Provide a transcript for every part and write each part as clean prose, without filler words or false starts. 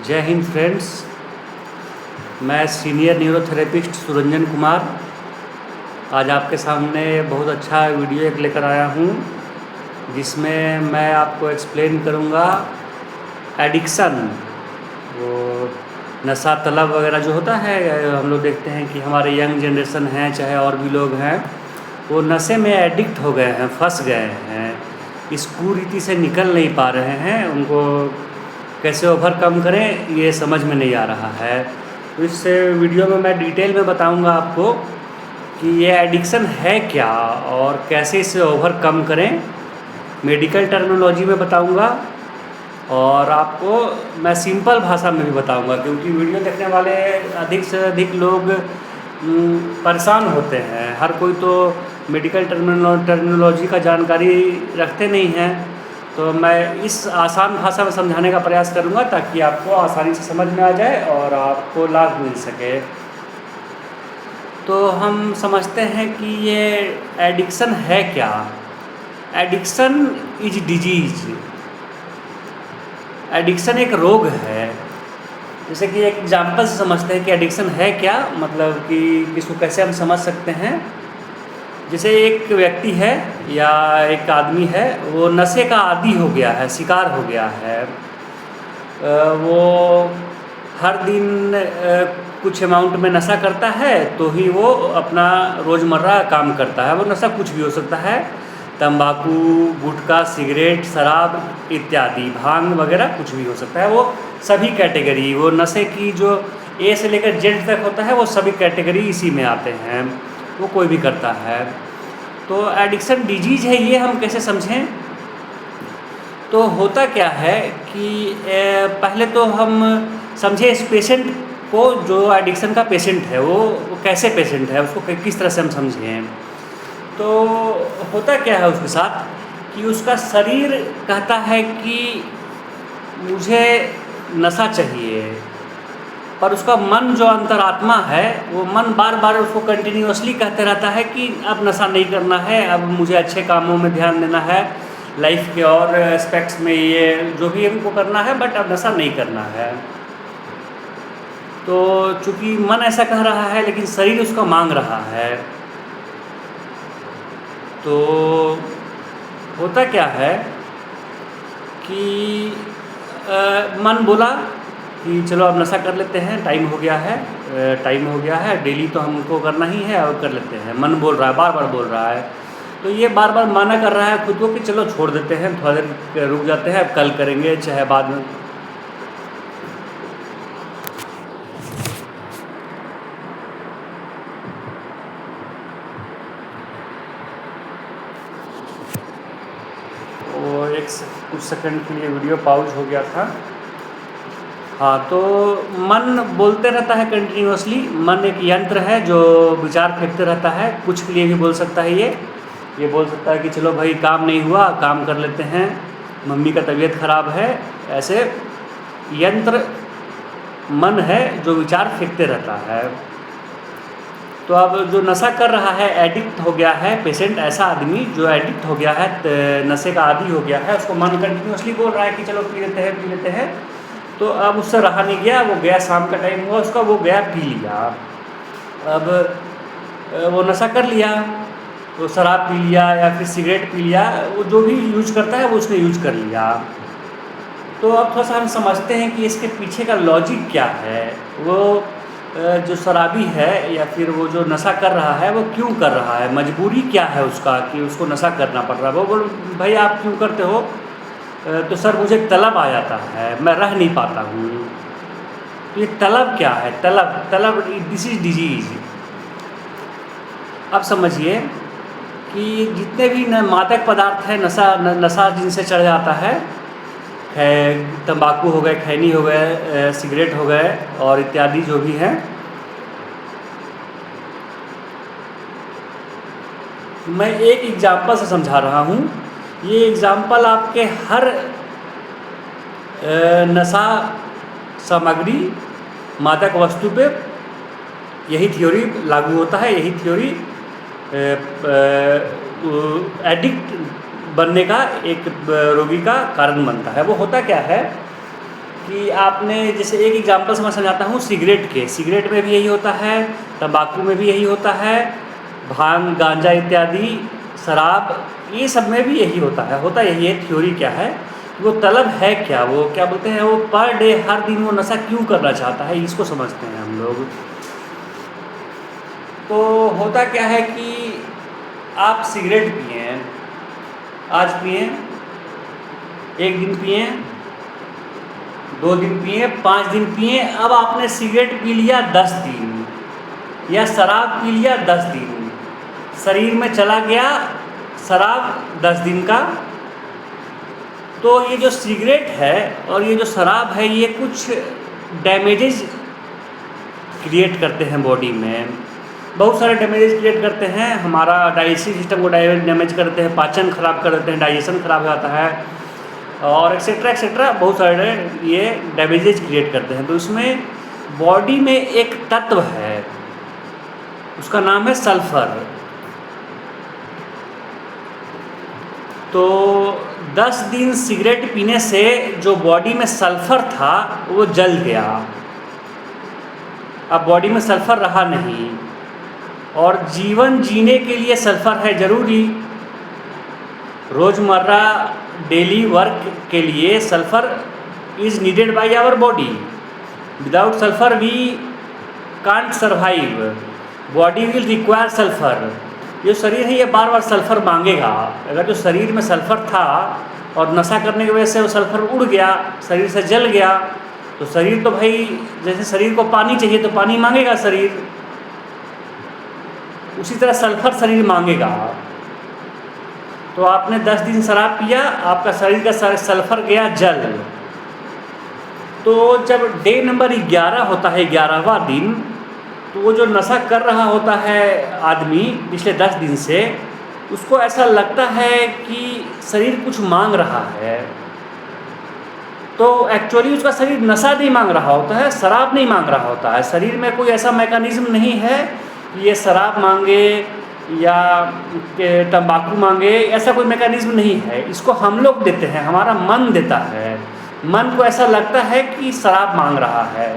जय हिंद फ्रेंड्स। मैं senior neurotherapist Suranjan Kumar आज आपके सामने बहुत अच्छा वीडियो एक लेकर आया हूँ, जिसमें मैं आपको एक्सप्लेन करूँगा एडिक्शन, वो नशा तलब वगैरह जो होता है। हम लोग देखते हैं कि हमारे यंग जनरेशन हैं, चाहे और भी लोग हैं, वो नशे में एडिक्ट हो गए हैं, फंस गए हैं, इस कुरीति से निकल नहीं पा रहे हैं। उनको कैसे ओवरकम करें ये समझ में नहीं आ रहा है। तो इस वीडियो में मैं डिटेल में बताऊंगा आपको कि ये एडिक्शन है क्या और कैसे इसे ओवरकम करें। मेडिकल टर्मिनोलॉजी में बताऊंगा और आपको मैं सिंपल भाषा में भी बताऊंगा, क्योंकि वीडियो देखने वाले अधिक से अधिक लोग परेशान होते हैं। हर कोई तो मेडिकल टर्मिनोलॉजी का जानकारी रखते नहीं हैं। तो मैं इस आसान भाषा में समझाने का प्रयास करूंगा ताकि आपको आसानी से समझ में आ जाए और आपको लाभ मिल सके। तो हम समझते हैं कि ये एडिक्शन है क्या। Addiction is disease. एडिक्शन एक रोग है। जैसे कि एक एग्जाम्पल से समझते हैं कि एडिक्शन है क्या, मतलब कि इसको कैसे हम समझ सकते हैं। जैसे एक व्यक्ति है या एक आदमी है, वो नशे का आदी हो गया है, शिकार हो गया है। वो हर दिन कुछ अमाउंट में नशा करता है तो ही वो अपना रोज़मर्रा काम करता है। वो नशा कुछ भी हो सकता है, तंबाकू, गुटखा, सिगरेट, शराब इत्यादि, भांग वगैरह कुछ भी हो सकता है। वो सभी कैटेगरी, वो नशे की जो ए से लेकर जेड तक होता है, वो सभी कैटेगरी इसी में आते हैं, वो कोई भी करता है। तो एडिक्शन डिजीज़ है, ये हम कैसे समझें। तो होता क्या है कि पहले तो हम समझे इस पेशेंट को, जो एडिक्शन का पेशेंट है वो कैसे पेशेंट है, उसको किस तरह से हम समझें। तो होता क्या है उसके साथ कि उसका शरीर कहता है कि मुझे नशा चाहिए, पर उसका मन जो अंतरात्मा है, वो मन बार बार उसको कंटिन्यूअसली कहते रहता है कि अब नशा नहीं करना है, अब मुझे अच्छे कामों में ध्यान देना है, लाइफ के और एस्पेक्ट्स में ये जो भी हमको करना है, बट अब नशा नहीं करना है। तो चूँकि मन ऐसा कह रहा है लेकिन शरीर उसका मांग रहा है, तो होता क्या है कि मन बोला कि चलो अब नशा कर लेते हैं, टाइम हो गया है, डेली तो हमको करना ही है, और कर लेते हैं। मन बोल रहा है, बार बार बोल रहा है, तो ये बार बार माना कर रहा है खुद को कि चलो छोड़ देते हैं, थोड़ा देर रुक जाते हैं, अब कल करेंगे चाहे बाद में। कुछ सेकंड के लिए वीडियो पॉज हो गया था। हाँ, तो मन बोलते रहता है कंटिन्यूअसली। मन एक यंत्र है जो विचार फेंकते रहता है। कुछ के लिए भी बोल सकता है, ये बोल सकता है कि चलो भाई काम नहीं हुआ, काम कर लेते हैं, मम्मी का तबीयत खराब है। ऐसे यंत्र मन है जो विचार फेंकते रहता है। तो अब जो नशा कर रहा है, एडिक्ट हो गया है पेशेंट, ऐसा आदमी जो एडिक्ट हो गया है, नशे का आदी हो गया है, उसको मन कंटिन्यूअसली बोल रहा है कि चलो पी लेते हैं। तो अब उससे रहा नहीं गया, वो गया, शाम का टाइम हुआ उसका, वो गया पी लिया। अब वो नशा कर लिया, तो शराब पी लिया या फिर सिगरेट पी लिया, वो जो भी यूज करता है वो उसने यूज कर लिया। तो अब थोड़ा सा हम समझते हैं कि इसके पीछे का लॉजिक क्या है। वो जो शराबी है या फिर वो जो नशा कर रहा है, वो क्यों कर रहा है, मजबूरी क्या है उसका कि उसको नशा करना पड़ रहा है। वो बोल भाई आप क्यों करते हो, तो सर मुझे तलब आ जाता है, मैं रह नहीं पाता हूँ। तो ये तलब क्या है, तलब दिस इज डिजीज। अब समझिए कि जितने भी मादक पदार्थ हैं, नशा जिनसे चढ़ जाता है, तंबाकू हो गए, खैनी हो गए, सिगरेट हो गए और इत्यादि जो भी हैं। मैं एक एग्जाम्पल से समझा रहा हूँ। ये एग्जाम्पल आपके हर नशा सामग्री, मादक वस्तु पे यही थ्योरी लागू होता है। यही थ्योरी एडिक्ट बनने का एक रोगी का कारण बनता है। वो होता क्या है कि आपने जैसे एक एग्जांपल से मैं समझाता हूँ सिगरेट के। सिगरेट में भी यही होता है, तंबाकू में भी यही होता है, भांग गांजा इत्यादि, शराब, ये सब में भी यही होता यही है। थ्योरी क्या है, वो तलब है क्या, वो क्या बोलते हैं, वो पर डे हर दिन वो नशा क्यों करना चाहता है, इसको समझते हैं हम लोग। तो होता क्या है कि आप सिगरेट पिए, आज पिए, एक दिन पिए, 2 दिन पिए, 5 दिन पिए, अब आपने सिगरेट पी लिया 10 दिन या शराब पी लिया 10 दिन, शरीर में चला गया शराब 10 दिन का। तो ये जो सिगरेट है और ये जो शराब है, ये कुछ डैमेजेस क्रिएट करते हैं बॉडी में, बहुत सारे डैमेजेस क्रिएट करते हैं। हमारा डाइजेस्टिव सिस्टम को डैमेज करते हैं, पाचन खराब कर देते हैं, डाइजेशन खराब हो जाता है, और एक्सेट्रा एक्सेट्रा बहुत सारे ये डैमेजेस क्रिएट करते हैं। तो इसमें बॉडी में एक तत्व है, उसका नाम है सल्फर। तो 10 दिन सिगरेट पीने से जो बॉडी में सल्फर था वो जल गया, अब बॉडी में सल्फर रहा नहीं। और जीवन जीने के लिए सल्फर है ज़रूरी, रोज़मर्रा डेली वर्क के लिए sulphur is needed by our body. Without sulphur we can't survive, body will require sulphur. जो शरीर है ये बार बार सल्फर मांगेगा। अगर जो शरीर में सल्फर था और नशा करने की वजह से वो सल्फर उड़ गया, शरीर से जल गया, तो शरीर तो भाई, जैसे शरीर को पानी चाहिए तो पानी मांगेगा शरीर, उसी तरह सल्फर शरीर मांगेगा। तो आपने 10 दिन शराब पिया, आपका शरीर का सल्फर गया जल। तो जब डे नंबर 11 होता है, 11वां दिन, तो वो जो नशा कर रहा होता है आदमी पिछले 10 दिन से, उसको ऐसा लगता है कि शरीर कुछ मांग रहा है। तो एक्चुअली उसका शरीर नशा नहीं मांग रहा होता है, शराब नहीं मांग रहा होता है। शरीर में कोई ऐसा मैकेनिज्म नहीं है कि ये शराब मांगे या तंबाकू मांगे, ऐसा कोई मैकेनिज्म नहीं है। इसको हम लोग देते हैं, हमारा मन देता है। मन को ऐसा लगता है कि शराब मांग रहा है।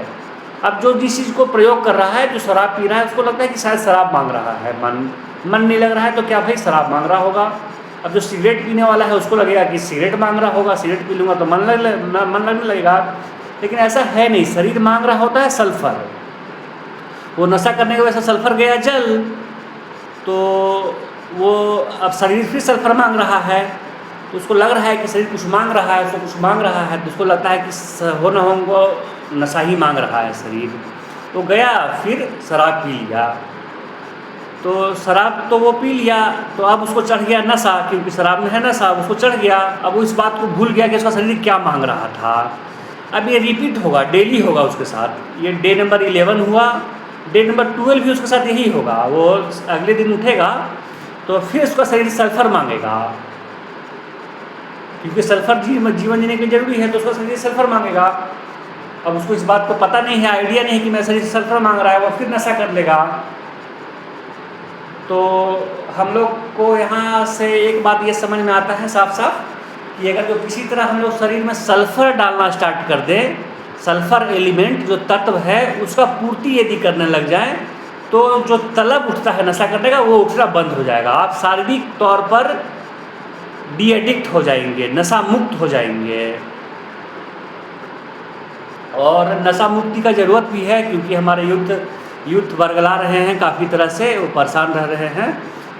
अब जो जिस चीज़ को प्रयोग कर रहा है, जो शराब पी रहा है, उसको लगता है कि शायद शराब मांग रहा है। मन नहीं लग रहा है तो क्या भाई शराब मांग रहा होगा। अब जो सिगरेट पीने वाला है उसको लगेगा कि सिगरेट मांग रहा होगा, सिगरेट पी लूँगा तो मन लगने लगेगा। लेकिन ऐसा है नहीं, शरीर मांग रहा होता है सल्फर। वो नशा करने की वजह से सल्फर गया जल, तो वो अब शरीर फिर सल्फर मांग रहा है, तो उसको लग रहा है कि शरीर कुछ मांग रहा है, उसको कुछ मांग रहा है, तो उसको लगता है कि हो न हो नशा ही मांग रहा है शरीर। तो गया फिर शराब पी लिया, तो शराब तो वो पी लिया, तो अब उसको चढ़ गया नशा, क्योंकि शराब में है नशा, उसको चढ़ गया। अब वो इस बात को भूल गया कि उसका शरीर क्या मांग रहा था। अब ये रिपीट होगा, डेली होगा उसके साथ। ये डे नंबर 11 हुआ, डे नंबर 12 भी उसके साथ यही होगा। वो अगले दिन उठेगा तो फिर उसका शरीर सल्फर मांगेगा, क्योंकि सल्फर जीवन जीने के लिए जरूरी है, तो उसका शरीर सल्फर मांगेगा। अब उसको इस बात को पता नहीं है, आइडिया नहीं है कि मेरा शरीर सल्फर मांग रहा है, वो फिर नशा कर लेगा। तो हम लोग को यहाँ से एक बात ये समझ में आता है साफ साफ कि अगर जो किसी तरह हम लोग शरीर में सल्फर डालना स्टार्ट कर दें, सल्फर एलिमेंट जो तत्व है उसका पूर्ति यदि करने लग जाए, तो जो तलब उठता है नशा करने का वो उठना बंद हो जाएगा। आप शारीरिक तौर पर डी एडिक्ट हो जाएंगे, नशा मुक्त हो जाएंगे। और नशा मुक्ति का ज़रूरत भी है, क्योंकि हमारे यूथ वर्गला रहे हैं काफ़ी तरह से, वो परेशान रह रहे हैं,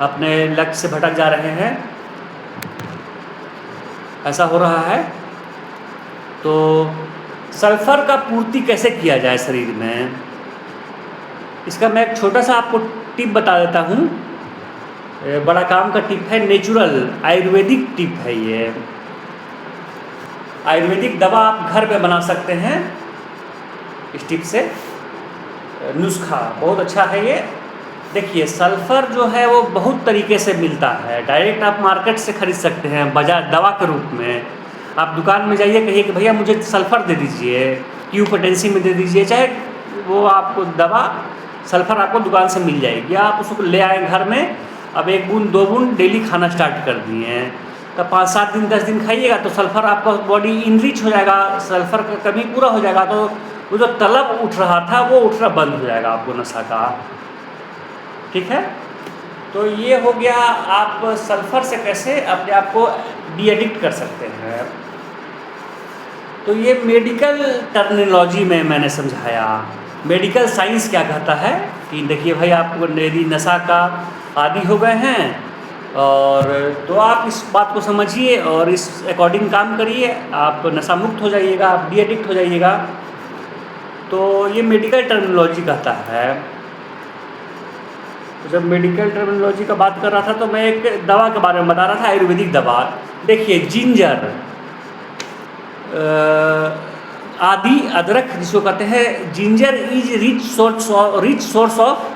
अपने लक्ष्य से भटक जा रहे हैं, ऐसा हो रहा है। तो सल्फर का पूर्ति कैसे किया जाए शरीर में, इसका मैं एक छोटा सा आपको टिप बता देता हूँ। बड़ा काम का टिप है, नेचुरल आयुर्वेदिक टिप है ये। आयुर्वेदिक दवा आप घर पे बना सकते हैं इस टिप से। नुस्खा बहुत अच्छा है ये। देखिए, सल्फ़र जो है वो बहुत तरीके से मिलता है। डायरेक्ट आप मार्केट से ख़रीद सकते हैं बाजार दवा के रूप में। आप दुकान में जाइए, कहिए कि भैया मुझे सल्फ़र दे दीजिए, क्यू पोटेंसी में दे दीजिए, चाहे वो आपको दवा सल्फ़र आपको दुकान से मिल जाएगी। आप उसको ले आए घर में, अब 1 बूंद 2 बूंद डेली खाना स्टार्ट कर दिए हैं, तो 5-7 दिन 10 दिन खाइएगा तो सल्फ़र आपका बॉडी इनरिच हो जाएगा, सल्फ़र का कमी पूरा हो जाएगा, तो वो जो तलब उठ रहा था वो उठना बंद हो जाएगा आपको नशा का। ठीक है, तो ये हो गया आप सल्फ़र से कैसे अपने आप को डी एडिक्ट कर सकते हैं। तो ये मेडिकल टर्मिनोलॉजी में मैंने समझाया। मेडिकल साइंस क्या कहता है कि देखिए भाई, आप यदि नशा का आदी हो गए हैं और तो आप इस बात को समझिए और इस अकॉर्डिंग काम करिए, आप नशा मुक्त हो जाइएगा, आप डी एडिक्ट हो जाइएगा। तो ये मेडिकल टर्मिनोलॉजी कहता है। तो जब मेडिकल टर्मिनोलॉजी का बात कर रहा था तो मैं एक दवा के बारे में बता रहा था, आयुर्वेदिक दवा। देखिए जिंजर, आदि अदरक जिसको कहते हैं, ginger is rich source of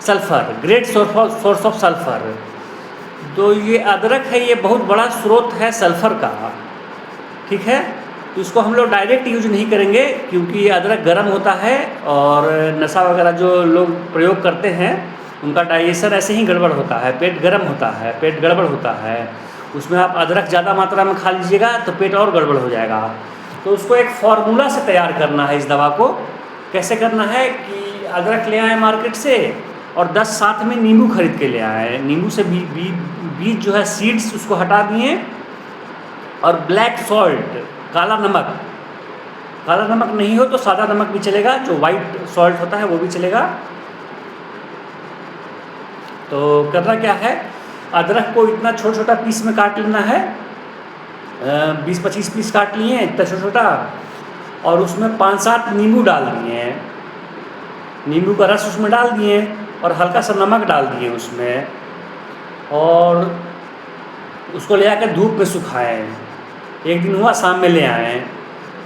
sulphur, great source of sulphur. तो ये अदरक है, ये बहुत बड़ा स्रोत है सल्फ़र का। ठीक है, तो इसको हम लोग डायरेक्ट यूज नहीं करेंगे क्योंकि अदरक गर्म होता है और नशा वगैरह जो लोग प्रयोग करते हैं उनका डाइजेशन ऐसे ही गड़बड़ होता है, पेट गर्म होता है, पेट गड़बड़ होता है। उसमें आप अदरक ज़्यादा मात्रा में खा लीजिएगा तो पेट और गड़बड़ हो जाएगा। तो उसको एक फार्मूला से तैयार करना है। इस दवा को कैसे करना है कि अदरक ले आए मार्केट से और 10 साथ में नींबू खरीद के ले आए। नींबू से बीज जो है, सीड्स उसको हटा दिए, और ब्लैक सॉल्ट, काला नमक, काला नमक नहीं हो तो सादा नमक भी चलेगा, जो वाइट सॉल्ट होता है वो भी चलेगा। तो करना क्या है, अदरक को इतना छोटा छोटा पीस में काट लेना है, 20-25 पीस काट लिए इतना छोटा छोटा, और उसमें 5-7 नींबू डाल दिए, नींबू का रस उसमें डाल दिए और हल्का सा नमक डाल दिए उसमें, और उसको ले आकर धूप में सुखाएं। एक दिन हुआ, शाम में ले आए,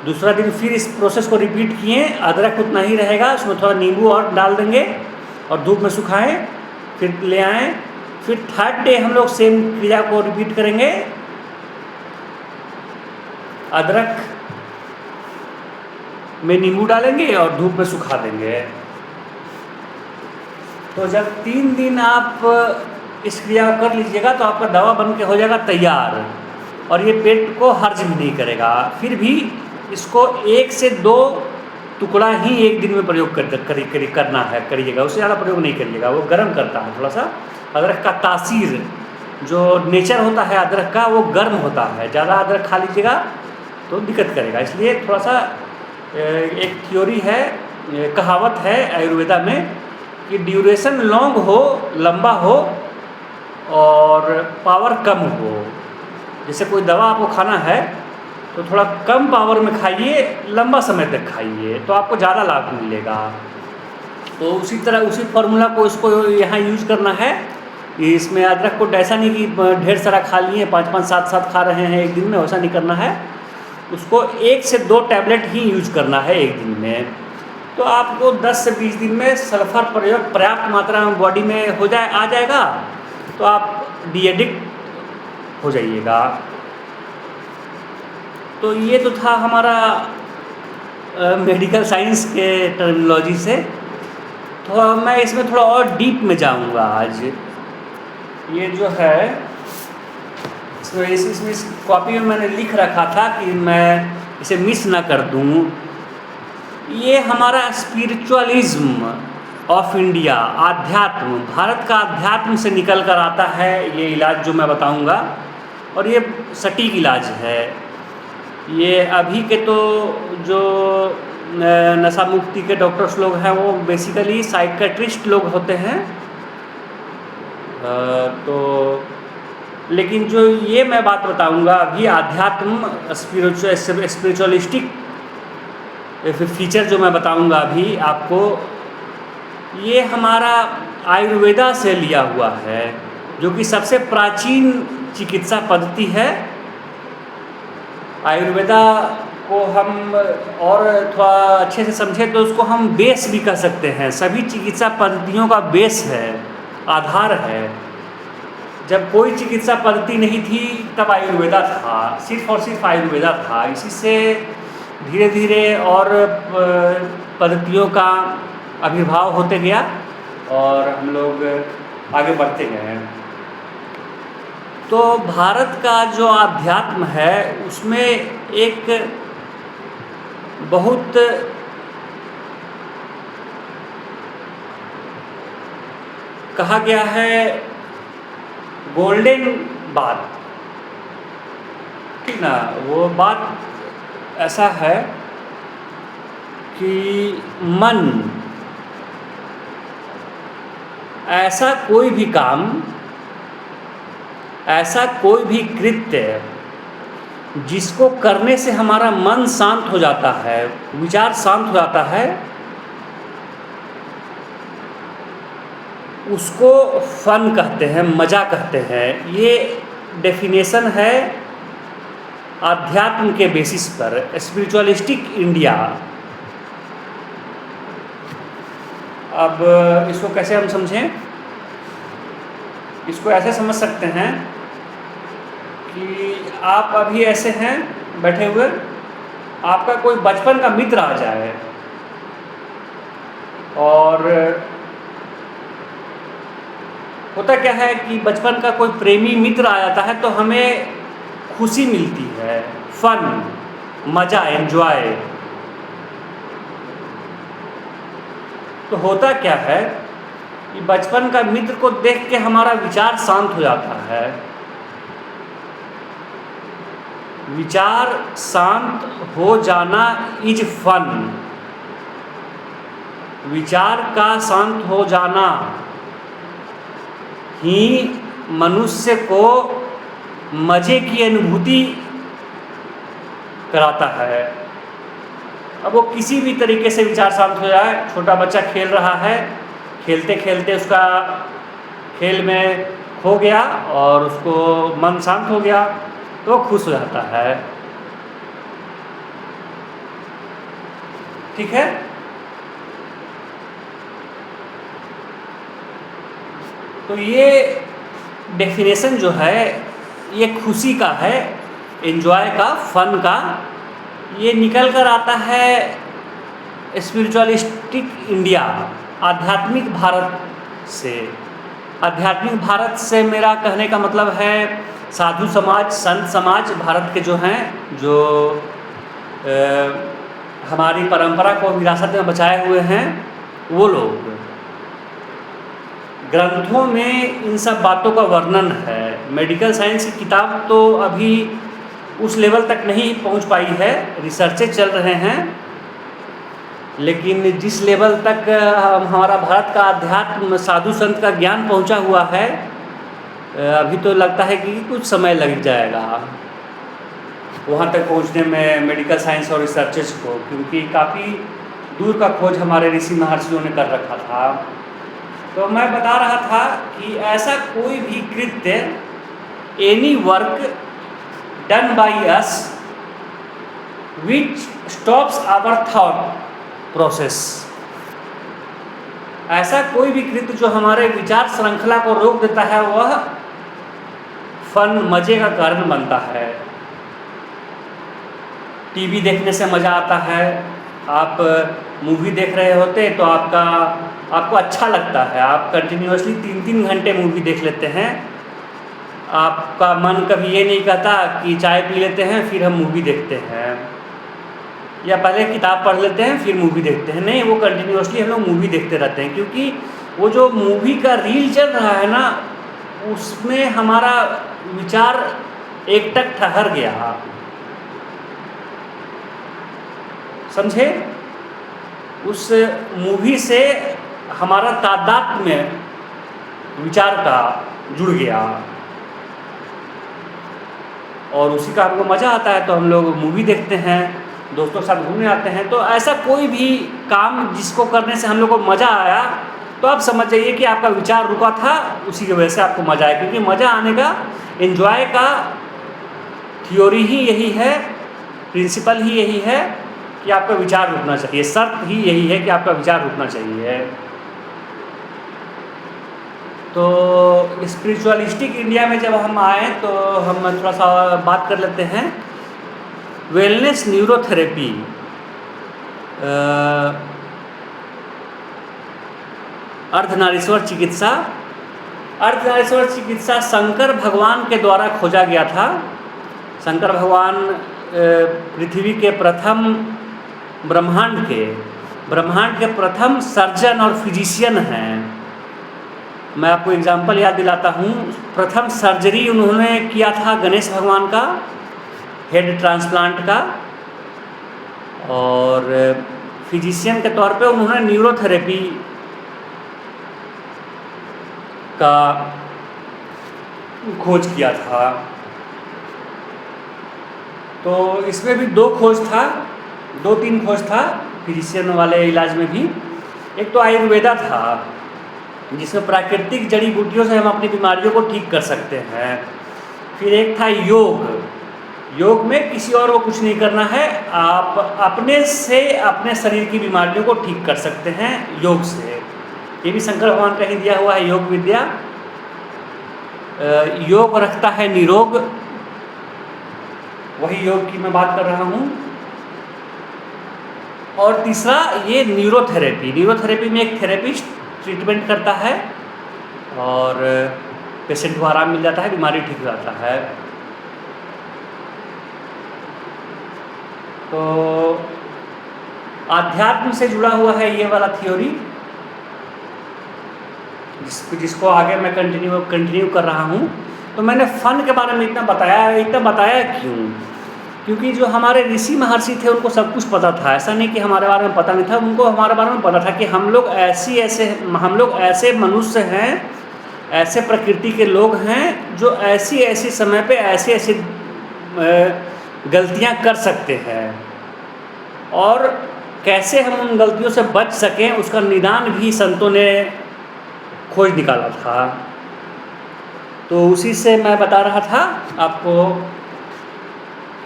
दूसरा दिन फिर इस प्रोसेस को रिपीट किए, अदरक उतना ही रहेगा, उसमें थोड़ा नींबू और डाल देंगे और धूप में सुखाएं, फिर ले आएँ। फिर थर्ड डे हम लोग सेम क्रिया को रिपीट करेंगे, अदरक में नींबू डालेंगे और धूप में सुखा देंगे। तो जब 3 दिन आप इस क्रिया को कर लीजिएगा तो आपका दवा बन के हो जाएगा तैयार, और ये पेट को हर्ज भी नहीं करेगा। फिर भी इसको 1 से 2 टुकड़ा ही एक दिन में प्रयोग करना है, करिएगा, उससे ज़्यादा प्रयोग नहीं करिएगा, वो गर्म करता है थोड़ा सा। अदरक का तासीर, जो नेचर होता है अदरक का, वो गर्म होता है। ज़्यादा अदरक खा लीजिएगा तो दिक्कत करेगा। इसलिए थोड़ा सा एक थ्योरी है, कहावत है आयुर्वेदा में कि ड्यूरेशन लॉन्ग हो, लंबा हो, और पावर कम हो। जैसे कोई दवा आपको खाना है तो थोड़ा कम पावर में खाइए, लंबा समय तक खाइए, तो आपको ज़्यादा लाभ मिलेगा। तो उसी तरह उसी फार्मूला को इसको यहाँ यूज़ करना है। इसमें अदरक को ऐसा नहीं कि ढेर सारा खा लिए, 5-5, 7-7 खा रहे हैं एक दिन में, वैसा नहीं करना है। उसको 1 से 2 टैबलेट ही यूज करना है एक दिन में। तो आपको 10 से 20 दिन में सल्फर प्रयोग पर्याप्त मात्रा में बॉडी में आ जाएगा, तो आप डी एडिक्ट हो जाइएगा। तो ये तो था हमारा मेडिकल साइंस के टर्मिनोलॉजी से। तो मैं इसमें थोड़ा और डीप में जाऊंगा आज। ये जो है, इसमें इस कॉपी में मैंने लिख रखा था कि मैं इसे मिस ना कर दूं। ये हमारा स्पिरिचुअलिज्म ऑफ इंडिया, आध्यात्म, भारत का अध्यात्म से निकल कर आता है ये इलाज जो मैं बताऊंगा, और ये सटीक इलाज है। ये अभी के तो जो नशा मुक्ति के डॉक्टर्स लोग हैं वो बेसिकली साइकेट्रिस्ट लोग होते हैं। तो लेकिन जो ये मैं बात बताऊंगा अभी, आध्यात्म, स्पिरिचुअलिस्टिक फीचर जो मैं बताऊंगा अभी आपको, ये हमारा आयुर्वेदा से लिया हुआ है, जो कि सबसे प्राचीन चिकित्सा पद्धति है। आयुर्वेदा को हम और थोड़ा अच्छे से समझे तो उसको हम बेस भी कह सकते हैं। सभी चिकित्सा पद्धतियों का बेस है, आधार है। जब कोई चिकित्सा पद्धति नहीं थी तब आयुर्वेदा था, सिर्फ और सिर्फ आयुर्वेदा था। इसी से धीरे धीरे और पद्धतियों का आविर्भाव होते गया और हम लोग आगे बढ़ते गए। तो भारत का जो अध्यात्म है उसमें एक बहुत कहा गया है गोल्डन बात, ठीक ना। वो बात ऐसा है कि मन ऐसा कोई भी काम, ऐसा कोई भी कृत्य जिसको करने से हमारा मन शांत हो जाता है, विचार शांत हो जाता है, उसको फन कहते हैं, मज़ा कहते हैं। ये डेफिनेशन है आध्यात्म के बेसिस पर, स्पिरिचुअलिस्टिक इंडिया। अब इसको कैसे हम समझें? इसको ऐसे समझ सकते हैं कि आप अभी ऐसे हैं बैठे हुए, आपका कोई बचपन का मित्र आ जाए और होता क्या है कि बचपन का कोई प्रेमी मित्र आ जाता है तो हमें खुशी मिलती है, फन, मज़ा, एंजॉय। तो होता क्या है कि बचपन का मित्र को देख के हमारा विचार शांत हो जाता है। विचार शांत हो जाना इज फन। विचार का शांत हो जाना ही मनुष्य को मज़े की अनुभूति कराता है। अब वो किसी भी तरीके से विचार शांत हो जाए, छोटा बच्चा खेल रहा है, खेलते खेलते उसका खेल में खो गया और उसको मन शांत हो गया तो खुश हो जाता है, ठीक है। तो ये डेफिनेशन जो है ये खुशी का है, एंजॉय का, फन का। ये निकल कर आता है स्पिरिचुअलिस्टिक इंडिया, आध्यात्मिक भारत से। आध्यात्मिक भारत से मेरा कहने का मतलब है साधु समाज, संत समाज, भारत के जो हैं, जो हमारी परंपरा को विरासत में बचाए हुए हैं, वो लोग। ग्रंथों में इन सब बातों का वर्णन है। मेडिकल साइंस की किताब तो अभी उस लेवल तक नहीं पहुंच पाई है, रिसर्चें चल रहे हैं, लेकिन जिस लेवल तक हमारा भारत का अध्यात्म, साधु संत का ज्ञान पहुंचा हुआ है, अभी तो लगता है कि कुछ समय लग जाएगा वहाँ तक पहुँचने में मेडिकल साइंस और रिसर्चेस को, क्योंकि काफ़ी दूर का खोज हमारे ऋषि महर्षियों ने कर रखा था। तो मैं बता रहा था कि ऐसा कोई भी कृत्य, any work done by us which stops our thought process, ऐसा कोई भी कृत्य जो हमारे विचार श्रृंखला को रोक देता है, वह फन, मज़े का कारण बनता है। टीवी देखने से मज़ा आता है, आप मूवी देख रहे होते तो आपको अच्छा लगता है, आप कंटिन्यूअसली 3-3 घंटे मूवी देख लेते हैं। आपका मन कभी ये नहीं कहता कि चाय पी लेते हैं फिर हम मूवी देखते हैं, या पहले किताब पढ़ लेते हैं फिर मूवी देखते हैं। नहीं, वो कंटिन्यूअसली हम लोग मूवी देखते रहते हैं, क्योंकि वो जो मूवी का रील चल रहा है ना, उसमें हमारा विचार एकटक ठहर गया, समझे। उस मूवी से हमारा तादात्म्य विचार का जुड़ गया और उसी का हमको मज़ा आता है, तो हम लोग मूवी देखते हैं, दोस्तों के साथ घूमने आते हैं। तो ऐसा कोई भी काम जिसको करने से हम लोग को मज़ा आया, तो आप समझ जाइए कि आपका विचार रुका था, उसी की वजह से आपको मज़ा आया। क्योंकि मज़ा आने का, एंजॉय का थ्योरी ही यही है, प्रिंसिपल ही यही है कि आपका विचार रुकना चाहिए, शर्त ही यही है कि आपका विचार रुकना चाहिए। तो स्पिरिचुअलिस्टिक इंडिया में जब हम आए तो हम थोड़ा सा बात कर लेते हैं वेलनेस न्यूरोथेरेपी। अर्धनारीश्वर चिकित्सा अर्धनारीश्वर चिकित्सा शंकर भगवान के द्वारा खोजा गया था। शंकर भगवान पृथ्वी के प्रथम ब्रह्मांड के प्रथम सर्जन और फिजिशियन हैं। मैं आपको एग्जाम्पल याद दिलाता हूँ। प्रथम सर्जरी उन्होंने किया था गणेश भगवान का हेड ट्रांसप्लांट का, और फिजिशियन के तौर पे उन्होंने न्यूरोथेरेपी का खोज किया था। तो इसमें भी दो तीन खोज था फिजिशियन वाले इलाज में भी। एक तो आयुर्वेदा था, जिसमें प्राकृतिक जड़ी बूटियों से हम अपनी बीमारियों को ठीक कर सकते हैं। फिर एक था योग में किसी और को कुछ नहीं करना है, आप अपने से अपने शरीर की बीमारियों को ठीक कर सकते हैं योग से। ये भी शंकर भगवान का ही दिया हुआ है योग विद्या। योग रखता है निरोग, वही योग की मैं बात कर रहा हूँ। और तीसरा ये न्यूरोथेरेपी में एक थेरेपिस्ट ट्रीटमेंट करता है और पेशेंट को आराम मिल जाता है, बीमारी ठीक हो जाता है। तो आध्यात्म से जुड़ा हुआ है ये वाला थ्योरी, जिसको आगे मैं कंटिन्यू कर रहा हूँ। तो मैंने फन के बारे में इतना बताया क्यों? क्योंकि जो हमारे ऋषि महर्षि थे उनको सब कुछ पता था। ऐसा नहीं कि हमारे बारे में पता नहीं था, उनको हमारे बारे में पता था कि हम लोग ऐसे मनुष्य हैं, ऐसे प्रकृति के लोग हैं जो ऐसी समय पे ऐसी गलतियां कर सकते हैं, और कैसे हम उन गलतियों से बच सकें उसका निदान भी संतों ने खोज निकाला था। तो उसी से मैं बता रहा था आपको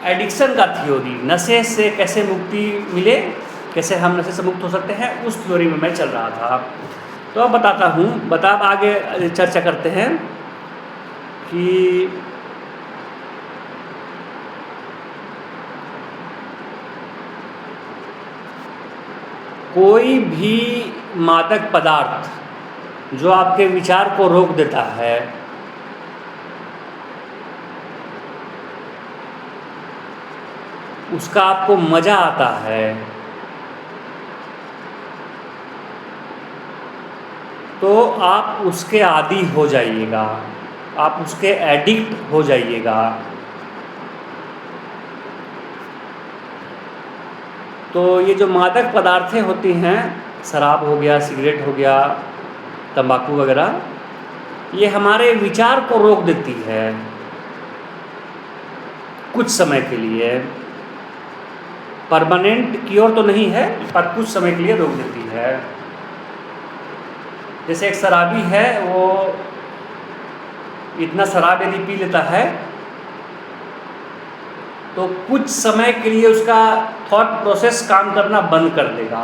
एडिक्शन का थ्योरी, नशे से कैसे मुक्ति मिले, कैसे हम नशे से मुक्त हो सकते हैं, उस थ्योरी में मैं चल रहा था। तो अब बताता हूँ, आगे चर्चा करते हैं कि कोई भी मादक पदार्थ जो आपके विचार को रोक देता है, उसका आपको मज़ा आता है, तो आप उसके आदी हो जाइएगा, आप उसके एडिक्ट हो जाइएगा। तो ये जो मादक पदार्थें होती हैं, शराब हो गया, सिगरेट हो गया, तंबाकू वगैरह, ये हमारे विचार को रोक देती है कुछ समय के लिए। परमानेंट क्योर तो नहीं है, पर कुछ समय के लिए रोक देती है। जैसे एक शराबी है, वो इतना शराब यदि पी लेता है तो कुछ समय के लिए उसका थॉट प्रोसेस काम करना बंद कर देगा।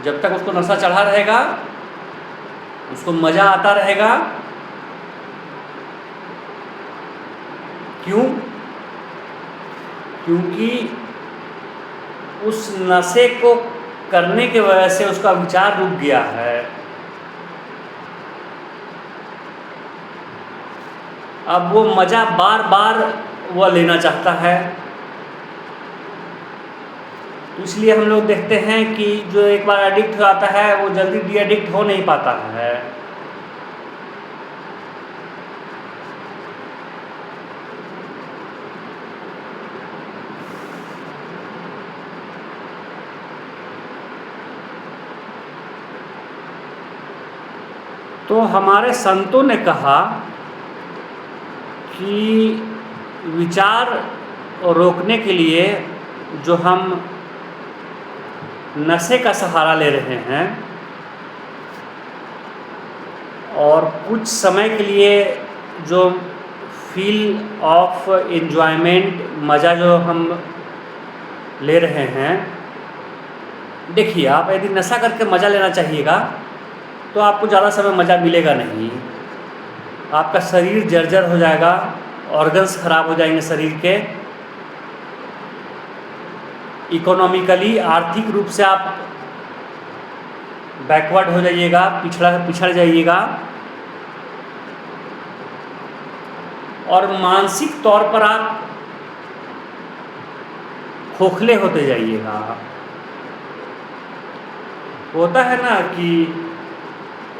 जब तक उसको नशा चढ़ा रहेगा, उसको मज़ा आता रहेगा। क्यों? क्योंकि उस नशे को करने की वजह से उसका विचार रुक गया है। अब वो मज़ा बार बार वो लेना चाहता है। तो इसलिए हम लोग देखते हैं कि जो एक बार एडिक्ट हो जाता है वो जल्दी डी एडिक्ट हो नहीं पाता है। तो हमारे संतों ने कहा कि विचार रोकने के लिए जो हम नशे का सहारा ले रहे हैं और कुछ समय के लिए जो फील ऑफ एंजॉयमेंट, मज़ा जो हम ले रहे हैं, देखिए आप यदि नशा करके मज़ा लेना चाहिएगा तो आपको ज़्यादा समय मज़ा मिलेगा नहीं। आपका शरीर जर्जर हो जाएगा, ऑर्गन्स खराब हो जाएंगे शरीर के। इकोनॉमिकली, आर्थिक रूप से आप बैकवर्ड हो जाइएगा, पिछड़ जाइएगा, और मानसिक तौर पर आप खोखले होते जाइएगा। होता है ना कि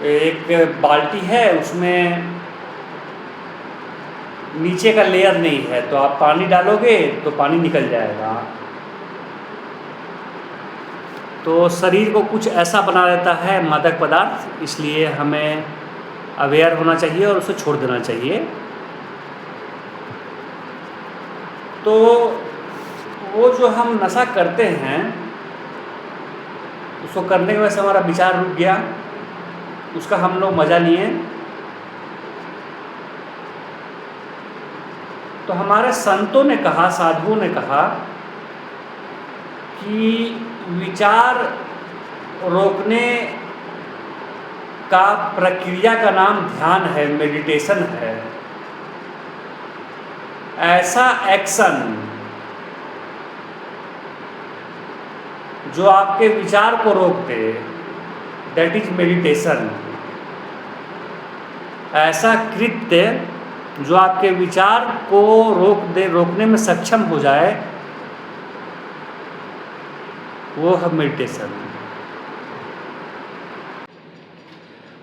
एक बाल्टी है, उसमें नीचे का लेयर नहीं है, तो आप पानी डालोगे तो पानी निकल जाएगा। तो शरीर को कुछ ऐसा बना देता है मादक पदार्थ, इसलिए हमें अवेयर होना चाहिए और उसे छोड़ देना चाहिए। तो वो जो हम नशा करते हैं, उसको करने की वजह से हमारा विचार रुक गया, उसका हम लोग मज़ा लिए। तो हमारे संतों ने कहा, साधुओं ने कहा कि विचार रोकने का प्रक्रिया का नाम ध्यान है, मेडिटेशन है। ऐसा एक्शन जो आपके विचार को रोक दे, दैट इज मेडिटेशन। ऐसा कृत्य जो आपके विचार को रोकने में सक्षम हो जाए, वो है मेडिटेशन।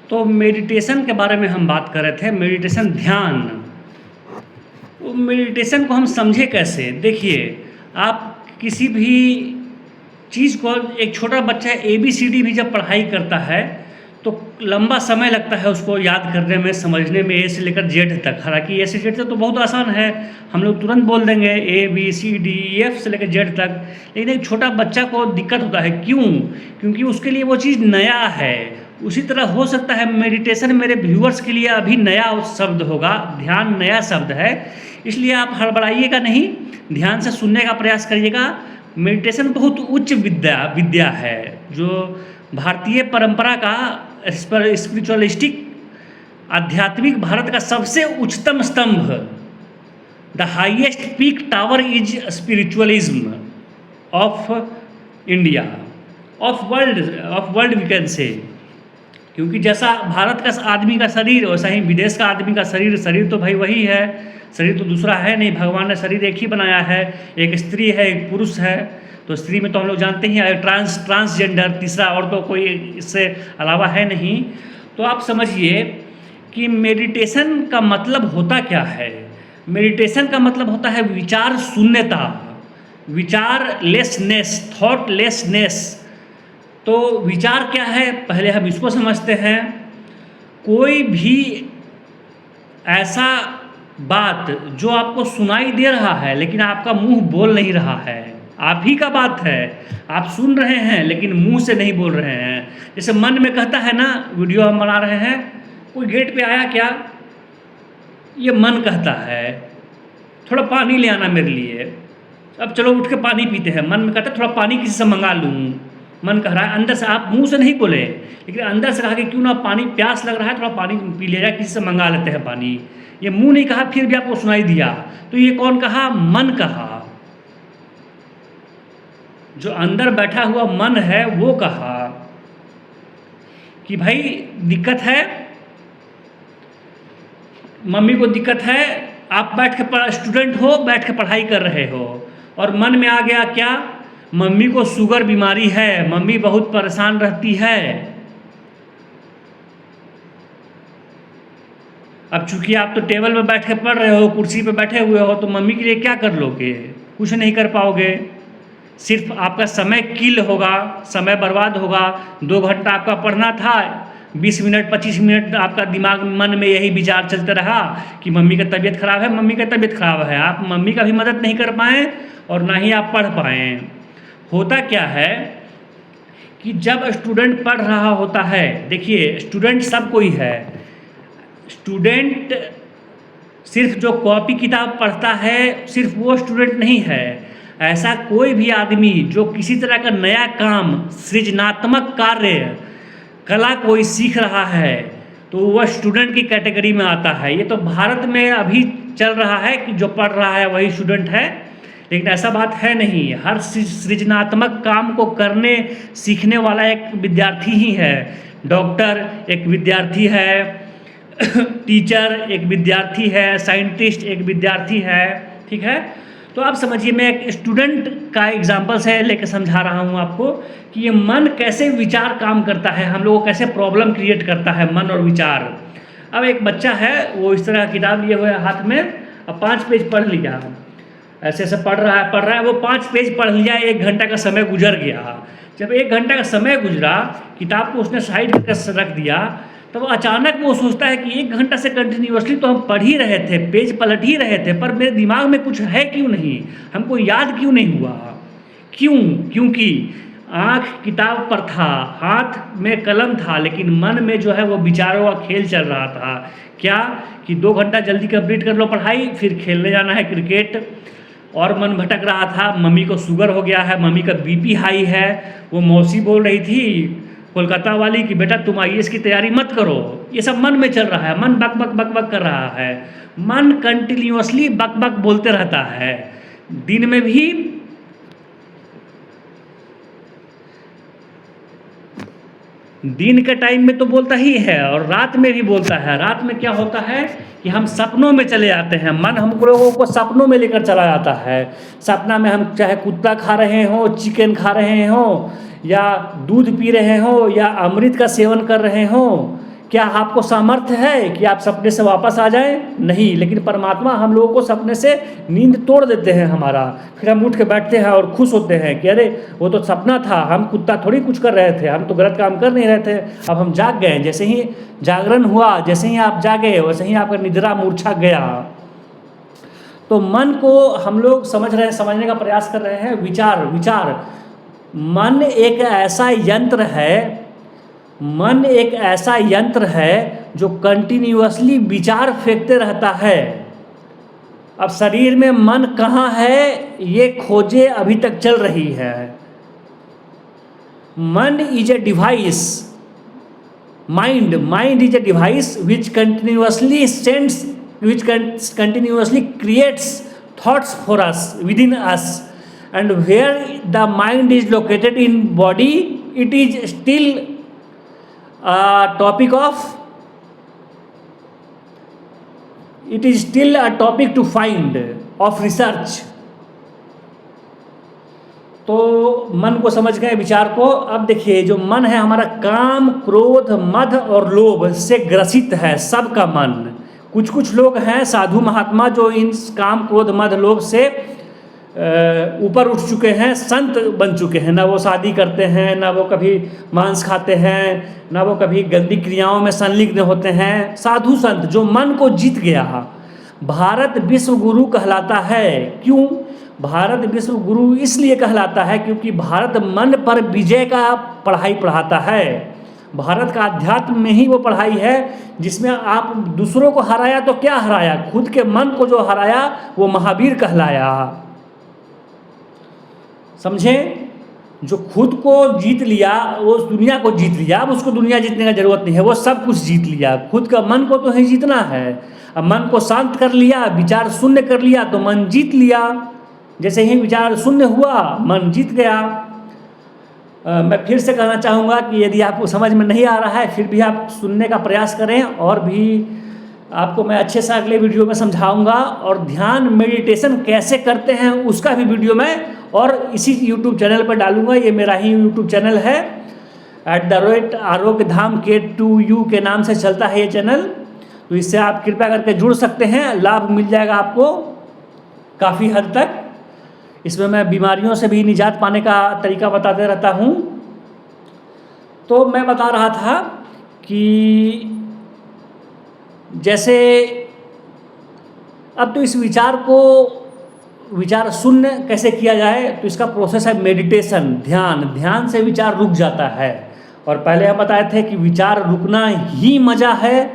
तो मेडिटेशन के बारे में हम बात कर रहे थे, मेडिटेशन ध्यान। वो मेडिटेशन को हम समझे कैसे? देखिए, आप किसी भी चीज़ को, एक छोटा बच्चा ABCD भी जब पढ़ाई करता है तो लंबा समय लगता है उसको याद करने में, समझने में, A से लेकर Z तक। हालांकि A से Z तक तो बहुत आसान है, हम लोग तुरंत बोल देंगे ABCDEF से लेकर Z तक। लेकिन एक छोटा बच्चा को दिक्कत होता है, क्यों? क्योंकि उसके लिए वो चीज़ नया है। उसी तरह हो सकता है मेडिटेशन मेरे व्यूअर्स के लिए अभी नया शब्द होगा, ध्यान नया शब्द है, इसलिए आप हड़बड़ाइएगा नहीं, ध्यान से सुनने का प्रयास करिएगा। मेडिटेशन बहुत उच्च विद्या है, जो भारतीय परंपरा का स्पिरिचुअलिस्टिक आध्यात्मिक भारत का सबसे उच्चतम स्तंभ, the highest peak tower is spiritualism of India, of world we can say. क्योंकि जैसा भारत का आदमी का शरीर, वैसा ही विदेश का आदमी का शरीर तो भाई वही है, शरीर तो दूसरा है नहीं। भगवान ने शरीर एक ही बनाया है, एक स्त्री है, एक पुरुष है। तो स्त्री में तो हम लोग जानते ही हैं, ट्रांसजेंडर, तीसरा और तो कोई इससे अलावा है नहीं। तो आप समझिए कि मेडिटेशन का मतलब होता क्या है। मेडिटेशन का मतलब होता है विचार शून्यता, विचार लेसनेस, थॉट लेसनेस। तो विचार क्या है, पहले हम इसको समझते हैं। कोई भी ऐसा बात जो आपको सुनाई दे रहा है लेकिन आपका मुंह बोल नहीं रहा है, आप ही का बात है, आप सुन रहे हैं लेकिन मुंह से नहीं बोल रहे हैं। जैसे मन में कहता है ना, वीडियो हम बना रहे हैं, कोई गेट पे आया क्या, ये मन कहता है थोड़ा पानी ले आना मेरे लिए, अब चलो उठ के पानी पीते हैं। मन में कहता है थोड़ा पानी किसी से मंगा लूँ, मन कह रहा है, अंदर से आप मुंह से नहीं बोले लेकिन अंदर से कहा कि क्यों ना पानी, प्यास लग रहा है, थोड़ा पानी पी लिया जाए, किसी से मंगा लेते हैं पानी। ये मुंह नहीं कहा, फिर भी आपको सुनाई दिया, तो ये कौन कहा? मन कहा। जो अंदर बैठा हुआ मन है वो कहा कि भाई दिक्कत है, मम्मी को दिक्कत है, आप बैठ के स्टूडेंट हो, बैठ के पढ़ाई कर रहे हो, और मन में आ गया क्या, मम्मी को शुगर बीमारी है, मम्मी बहुत परेशान रहती है। अब चूंकि आप तो टेबल पे बैठ के पढ़ रहे हो, कुर्सी पे बैठे हुए हो, तो मम्मी के लिए क्या कर लोगे? कुछ नहीं कर पाओगे, सिर्फ आपका समय किल होगा, समय बर्बाद होगा। 2 घंटा आपका पढ़ना था, 20 मिनट 25 मिनट आपका दिमाग मन में यही विचार चलते रहा कि मम्मी का तबीयत खराब है, मम्मी का तबीयत खराब है। आप मम्मी का भी मदद नहीं कर पाएँ और ना ही आप पढ़ पाएँ। होता क्या है कि जब स्टूडेंट पढ़ रहा होता है, देखिए स्टूडेंट सब कोई है, स्टूडेंट सिर्फ जो कॉपी किताब पढ़ता है सिर्फ वो स्टूडेंट नहीं है। ऐसा कोई भी आदमी जो किसी तरह का नया काम, सृजनात्मक कार्य, कला कोई सीख रहा है, तो वह स्टूडेंट की कैटेगरी में आता है। ये तो भारत में अभी चल रहा है कि जो पढ़ रहा है वही स्टूडेंट है, लेकिन ऐसा बात है नहीं। हर सृजनात्मक काम को करने सीखने वाला एक विद्यार्थी ही है। डॉक्टर एक विद्यार्थी है, टीचर एक विद्यार्थी है, साइंटिस्ट एक विद्यार्थी है, ठीक है। तो आप समझिए, मैं एक स्टूडेंट का एग्जाम्पल से लेकर समझा रहा हूँ आपको कि ये मन कैसे विचार काम करता है, हम लोगों को कैसे प्रॉब्लम क्रिएट करता है मन और विचार। अब एक बच्चा है, वो इस तरह किताब लिए हुए हाथ में, अब 5 पेज पढ़ लिया, ऐसे ऐसे पढ़ रहा है, वो 5 पेज पढ़ लिया, 1 घंटा का समय गुजर गया। जब 1 घंटा का समय गुजरा, किताब को उसने साइड करके रख दिया, तो वो अचानक वो सोचता है कि 1 घंटा से कंटिन्यूअसली तो हम पढ़ ही रहे थे, पेज पलट ही रहे थे, पर मेरे दिमाग में कुछ है क्यों नहीं, हमको याद क्यों नहीं हुआ। क्यों? क्योंकि आँख किताब पर था, हाथ में कलम था, लेकिन मन में जो है वो विचारों का खेल चल रहा था। क्या कि 2 घंटा जल्दी कंप्लीट कर लो पढ़ाई, फिर खेलने जाना है क्रिकेट। और मन भटक रहा था, मम्मी को शुगर हो गया है, मम्मी का बीपी हाई है। वो मौसी बोल रही थी कोलकाता वाली कि बेटा तुम IAS की तैयारी मत करो। ये सब मन में चल रहा है, मन बक बक बक बक कर रहा है, मन कंटिन्यूअसली बक बक बोलते रहता है। दिन में भी दिन के टाइम में तो बोलता ही है और रात में भी बोलता है। रात में क्या होता है कि हम सपनों में चले जाते हैं, मन हम लोगों को सपनों में लेकर चला जाता है। सपना में हम चाहे कुत्ता खा रहे हो, चिकन खा रहे हो, या दूध पी रहे हो, या अमृत का सेवन कर रहे हो, क्या आपको सामर्थ्य है कि आप सपने से वापस आ जाएं? नहीं। लेकिन परमात्मा हम लोगों को सपने से नींद तोड़ देते हैं हमारा, फिर हम उठ के बैठते हैं और खुश होते हैं कि अरे वो तो सपना था, हम कुत्ता थोड़ी कुछ कर रहे थे, हम तो गलत काम कर नहीं रहे थे, अब हम जाग गए। जैसे ही जागरण हुआ, जैसे ही आप जागे, वैसे ही आपका निद्रा मूर्छा गया। तो मन को हम लोग समझने का प्रयास कर रहे हैं। विचार मन एक ऐसा यंत्र है, मन एक ऐसा यंत्र है जो कंटिन्यूअसली विचार फेंकते रहता है। अब शरीर में मन कहाँ है ये खोजे अभी तक चल रही है। मन is a device, mind is a device which continuously sends, which continuously creates thoughts for us, with in us, and where the mind is located in body, it is still a topic to find of research। तो मन को समझ गए, विचार को। अब देखिए, जो मन है हमारा, काम, क्रोध, मद और लोभ से ग्रसित है सबका मन। कुछ लोग हैं साधु महात्मा जो इन काम, क्रोध, मद, लोभ से ऊपर उठ चुके हैं, संत बन चुके हैं। ना वो शादी करते हैं, ना वो कभी मांस खाते हैं, ना वो कभी गंदी क्रियाओं में संलिग्न होते हैं। साधु संत जो मन को जीत गया। भारत विश्व गुरु कहलाता है। क्यों भारत विश्व गुरु? इसलिए कहलाता है क्योंकि भारत मन पर विजय का पढ़ाई पढ़ाता है। भारत का अध्यात्म में ही वो पढ़ाई है जिसमें आप दूसरों को हराया तो क्या हराया, खुद के मन को जो हराया वो महावीर कहलाया। समझे? जो खुद को जीत लिया वो उस दुनिया को जीत लिया। अब उसको दुनिया जीतने का जरूरत नहीं है, वो सब कुछ जीत लिया। खुद का मन को तो ही जीतना है। अब मन को शांत कर लिया, विचार शून्य कर लिया तो मन जीत लिया। जैसे ही विचार शून्य हुआ मन जीत गया। मैं फिर से कहना चाहूँगा कि यदि आपको समझ में नहीं आ रहा है फिर भी आप सुनने का प्रयास करें, और भी आपको मैं अच्छे से अगले वीडियो में समझाऊंगा। और ध्यान मेडिटेशन कैसे करते हैं उसका भी वीडियो मैं और इसी यूट्यूब चैनल पर डालूंगा। ये मेरा ही यूट्यूब चैनल है, @आरोग्य धाम K2U के नाम से चलता है ये चैनल। तो इससे आप कृपया करके जुड़ सकते हैं, लाभ मिल जाएगा आपको काफ़ी हद तक। इसमें मैं बीमारियों से भी निजात पाने का तरीका बताते रहता हूँ। तो मैं बता रहा था कि जैसे अब तो इस विचार शून्य कैसे किया जाए, तो इसका प्रोसेस है मेडिटेशन, ध्यान से विचार रुक जाता है। और पहले हम बताए थे कि विचार रुकना ही मजा है।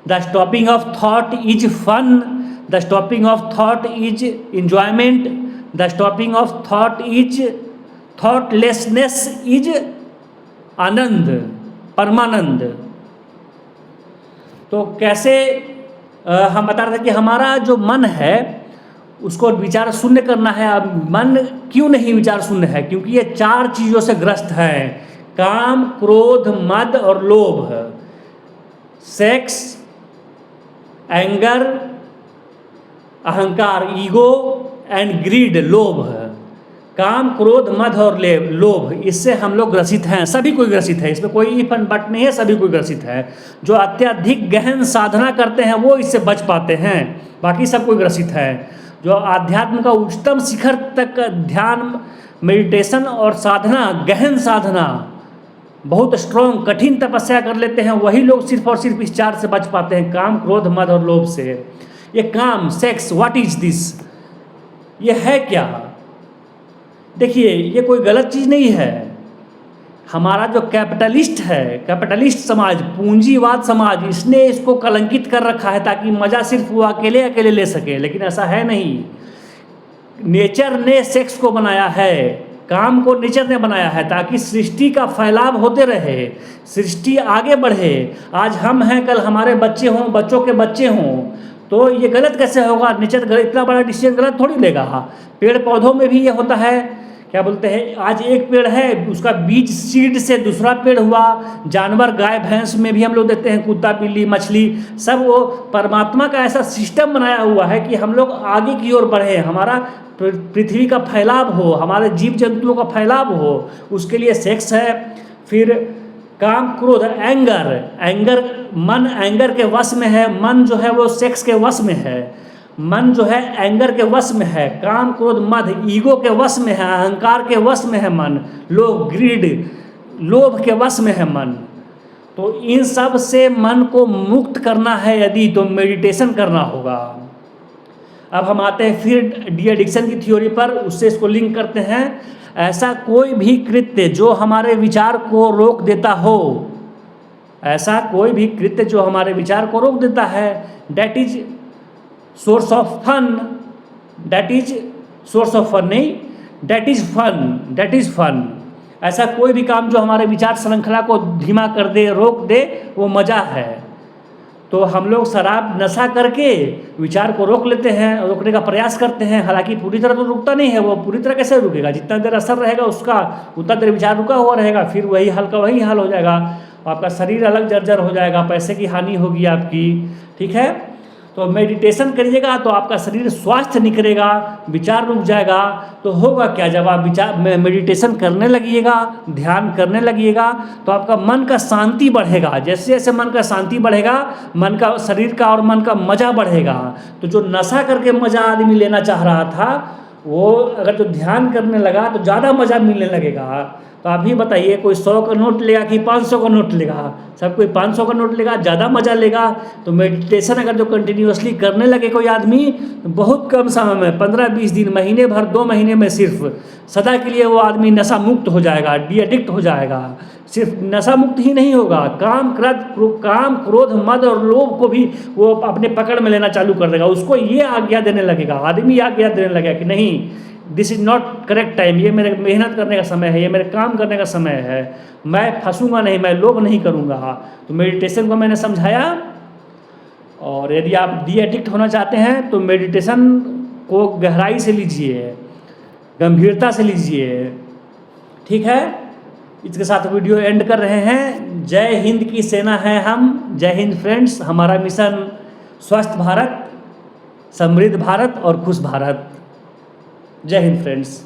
The stopping of thought is fun, the stopping of thought is enjoyment, the stopping of thought is thoughtlessness is आनंद, परमानंद। तो कैसे हम बता रहे थे कि हमारा जो मन है उसको विचार शून्य करना है। अब मन क्यों नहीं विचार शून्य है? क्योंकि ये 4 चीज़ों से ग्रस्त है, काम, क्रोध, मद और लोभ। सेक्स, एंगर, अहंकार, ईगो एंड ग्रीड, लोभ। काम, क्रोध, मद और लोभ, इससे हम लोग ग्रसित हैं। सभी कोई ग्रसित है, इसमें कोई इफ एंड बट नहीं है, सभी कोई ग्रसित है। जो अत्यधिक गहन साधना करते हैं वो इससे बच पाते हैं, बाकी सब कोई ग्रसित है। जो आध्यात्म का उच्चतम शिखर तक ध्यान, मेडिटेशन और साधना, गहन साधना, बहुत स्ट्रॉन्ग कठिन तपस्या कर लेते हैं, वही लोग सिर्फ और सिर्फ इस 4 से बच पाते हैं, काम, क्रोध, मद और लोभ से। ये काम, सेक्स, व्हाट इज दिस? ये है क्या? देखिए, ये कोई गलत चीज़ नहीं है। हमारा जो कैपिटलिस्ट है, कैपिटलिस्ट समाज, पूंजीवाद समाज, इसने इसको कलंकित कर रखा है ताकि मज़ा सिर्फ वो अकेले अकेले ले सके, लेकिन ऐसा है नहीं। नेचर ने सेक्स को बनाया है, काम को नेचर ने बनाया है ताकि सृष्टि का फैलाव होते रहे, सृष्टि आगे बढ़े। आज हम हैं, कल हमारे बच्चे हों, बच्चों के बच्चे हों, तो ये गलत कैसे होगा? नेचर इतना बड़ा डिसीजन गलत थोड़ी लेगा। पेड़ पौधों में भी ये होता है, क्या बोलते हैं, आज एक पेड़ है, उसका बीज सीड से दूसरा पेड़ हुआ। जानवर, गाय भैंस में भी हम लोग देखते हैं, कुत्ता, बिल्ली, मछली, सब वो परमात्मा का ऐसा सिस्टम बनाया हुआ है कि हम लोग आगे की ओर बढ़े, हमारा पृथ्वी का फैलाव हो, हमारे जीव जंतुओं का फैलाव हो, उसके लिए सेक्स है। फिर काम, क्रोध, एंगर, एंगर, मन एंगर के वश में है, मन जो है वो सेक्स के वश में है, मन जो है एंगर के वश में है। काम, क्रोध, मद ईगो के वश में है, अहंकार के वश में है मन। लोभ, ग्रीड, लोभ के वश में है मन। तो इन सब से मन को मुक्त करना है यदि, तो मेडिटेशन करना होगा। अब हम आते हैं फिर डी एडिक्शन की थ्योरी पर, उससे इसको लिंक करते हैं। ऐसा कोई भी कृत्य जो हमारे विचार को रोक देता हो, ऐसा कोई भी कृत्य जो हमारे विचार को रोक देता है, that is source of fun, that is source of fun नहीं, that is fun, that is fun. ऐसा कोई भी काम जो हमारे विचार श्रृंखला को धीमा कर दे, रोक दे, वो मज़ा है। तो हम लोग शराब नशा करके विचार को रोक लेते हैं, रोकने का प्रयास करते हैं, हालांकि पूरी तरह तो रुकता नहीं है। वो पूरी तरह कैसे रुकेगा? जितना देर असर रहेगा उसका, उतना देर विचार रुका हुआ रहेगा, फिर वही हाल का वही हाल हो जाएगा, आपका शरीर अलग जर्जर हो जाएगा, पैसे की हानि होगी आपकी। ठीक है, तो मेडिटेशन करिएगा तो आपका शरीर स्वास्थ्य निकलेगा, विचार रुक जाएगा। तो होगा क्या, जब आप विचार मेडिटेशन करने लगिएगा, ध्यान करने लगिएगा, तो आपका मन का शांति बढ़ेगा। जैसे जैसे मन का शांति बढ़ेगा, मन का, शरीर का और मन का मज़ा बढ़ेगा। तो जो नशा करके मज़ा आदमी लेना चाह रहा था, वो अगर जो ध्यान करने लगा तो ज़्यादा मज़ा मिलने लगेगा। तो आप ही बताइए, कोई 100 का नोट लेगा कि 500 का नोट लेगा? सब कोई 500 का नोट लेगा, ज़्यादा मज़ा लेगा। तो मेडिटेशन अगर जो कंटिन्यूअसली करने लगे कोई आदमी, बहुत कम समय में, 15-20 दिन, महीने भर, 2 महीने में सिर्फ सदा के लिए वो आदमी नशा मुक्त हो जाएगा, डी एडिक्ट हो जाएगा। सिर्फ नशा मुक्त ही नहीं होगा, काम, क्रोध, मद और लोभ को भी वो अपने पकड़ में लेना चालू कर देगा। उसको ये आज्ञा देने लगेगा, आदमी आज्ञा देने लगेगा कि नहीं, this is not correct time, ये मेरे मेहनत करने का समय है, ये मेरे काम करने का समय है, मैं फंसूंगा नहीं, मैं लोभ नहीं करूंगा। तो मेडिटेशन को मैंने समझाया। और यदि आप डी एडिक्ट होना चाहते हैं तो मेडिटेशन को गहराई से लीजिए, गंभीरता से लीजिए। ठीक है, इसके साथ वीडियो एंड कर रहे हैं। जय हिंद की सेना है हम। जय हिंद फ्रेंड्स। हमारा मिशन स्वस्थ भारत, समृद्ध भारत और खुश भारत। जय हिंद फ्रेंड्स।